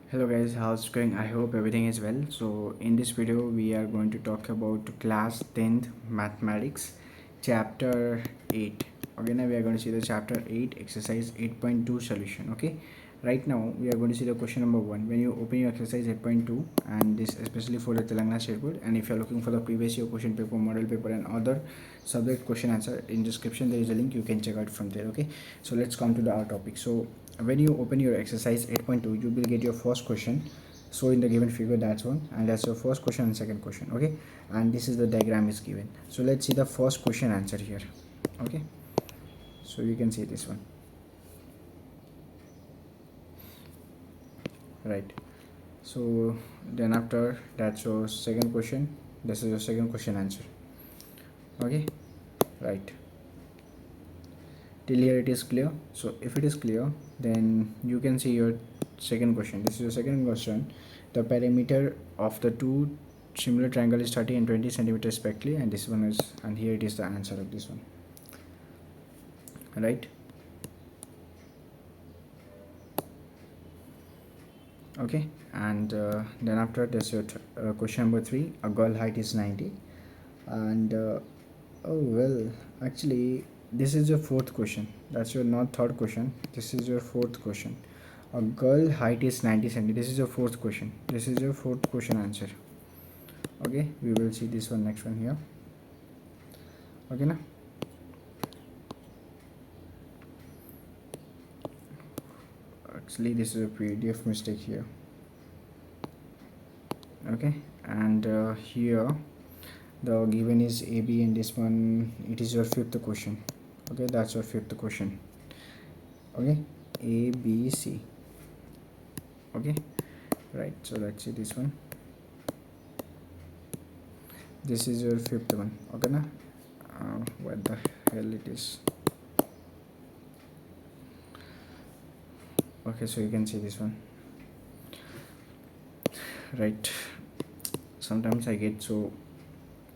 Hello guys, how's it going? I hope everything is well. So in this video we are going to talk about class 10th mathematics chapter 8. Okay, now we are going to see the chapter 8 exercise 8.2 solution. Okay, right now we are going to see the question number 1. When you open your exercise 8.2, and this especially for the Telangana State Board, and if you are looking for the previous year question paper, model paper and other subject question answer, in description there is a link, you can check out from there. Okay, so let's come to our topic. So when you open your exercise 8.2, you will get your first question. So in the given figure, that's one, and that's your first question and second question. Okay, and this is the diagram is given. So let's see the first question answer here. Okay, so you can see this one, right? So then after that's your second question, this is your second question answer. Okay, right, till here it is clear. So if it is clear, then you can see your second question. This is your second question. The perimeter of the two similar triangle is 30 and 20 centimeters respectively, and this one is, and here it is the answer of this one, right? Okay, and then after this your question number 3. A girl height is 90, and oh well, actually this is your fourth question. That's your not third question, this is your fourth question. A girl height is 90 cm. This is your fourth question. This is your fourth question answer. Okay, we will see this one, next one here. Okay, now actually this is a PDF mistake here. Okay, and here the given is AB, and this one it is your fifth question. Okay, that's your fifth question. Okay, ABC. Okay, right, so let's see this one. This is your fifth one. Okay, na what the hell it is. Okay, so you can see this one, right? Sometimes I get so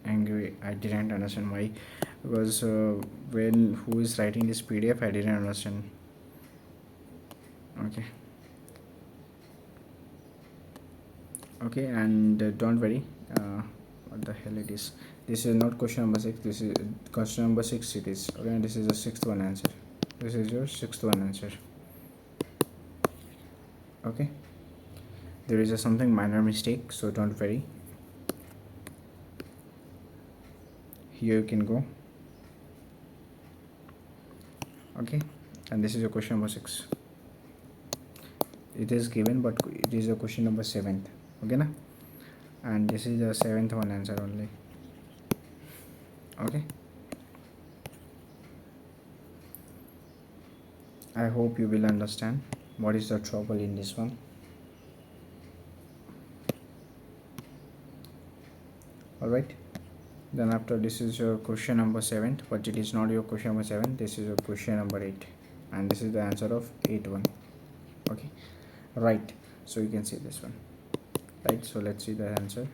angry, I didn't understand why, because when who is writing this PDF, I didn't understand. Okay, okay, and don't worry, what the hell it is. This is not question number 6, this is question number 6 it is. Okay, and this is the sixth one answer. This is your sixth one answer. Okay, there is a something minor mistake, so don't worry. Here you can go. Okay, and this is your question number 6. It is given, but it is a question number 7th. Okay, na, and this is the 7th one answer only. Okay, I hope you will understand what is the trouble in this one. Alright, then after this is your question number 7, but it is not your question number 7, this is your question number 8, and this is the answer of 8-1. Okay, right, so you can see this one, right? So let's see the answer.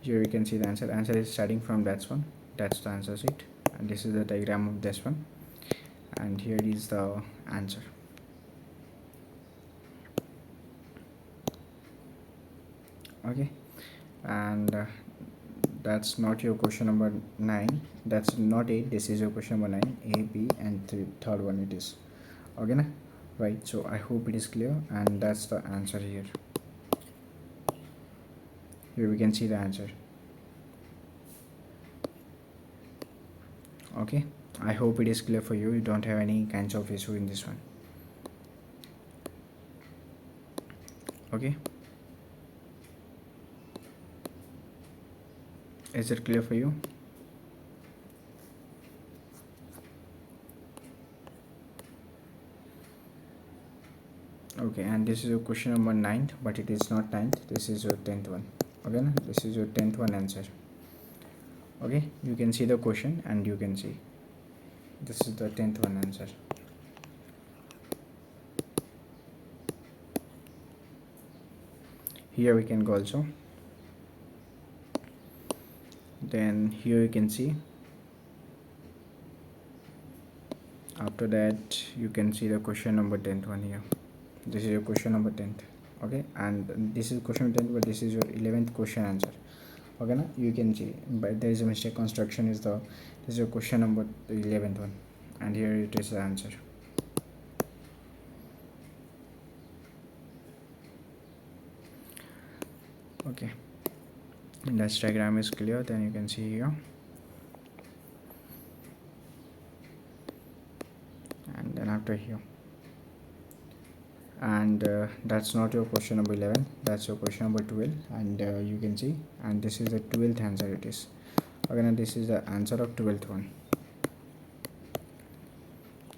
Here you can see the answer is starting from that one, that's the answer sheet, and this is the diagram of this one, and here is the answer. Okay, and that's not your question number 9, that's not 8, this is your question number 9, A, B, and third one it is. Okay, na? Right, so I hope it is clear, and that's the answer here. Here we can see the answer. Okay, I hope it is clear for you, you don't have any kinds of issue in this one. Okay, is it clear for you? Okay, and this is your question number 9th, but it is not 9th, this is your 10th one. Okay, this is your 10th one answer. Okay, you can see the question, and you can see this is the 10th one answer. Here we can go also. Then here you can see, after that you can see the question number 10th one here. This is your question number 10th. Okay, and this is question 10th, but this is your 11th question answer. Okay, now you can see, but there is a mistake. Construction is the, this is your question number 11th one, and here it is the answer. Okay, and that diagram is clear, then you can see here, and then after here, and that's not your question number 11, that's your question number 12, and you can see, and this is the 12th answer it is. Okay, now this is the answer of 12th one,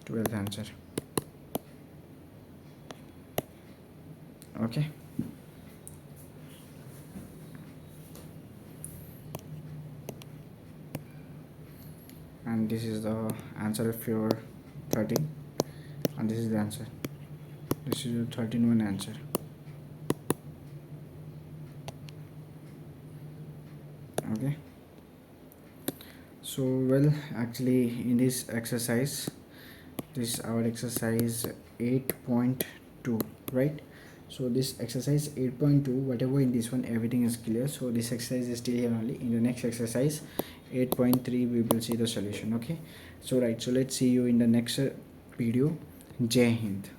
12th answer. Okay, and this is the answer of your 13, and this is the answer, this is your 13 one answer. Okay, so well, actually in this exercise, this is our exercise 8.2, right? So this exercise 8.2, whatever in this one, everything is clear. So this exercise is still here only. In the next exercise 8.3 we will see the solution. Okay, so right, so let's see you in the next video. Jai Hind.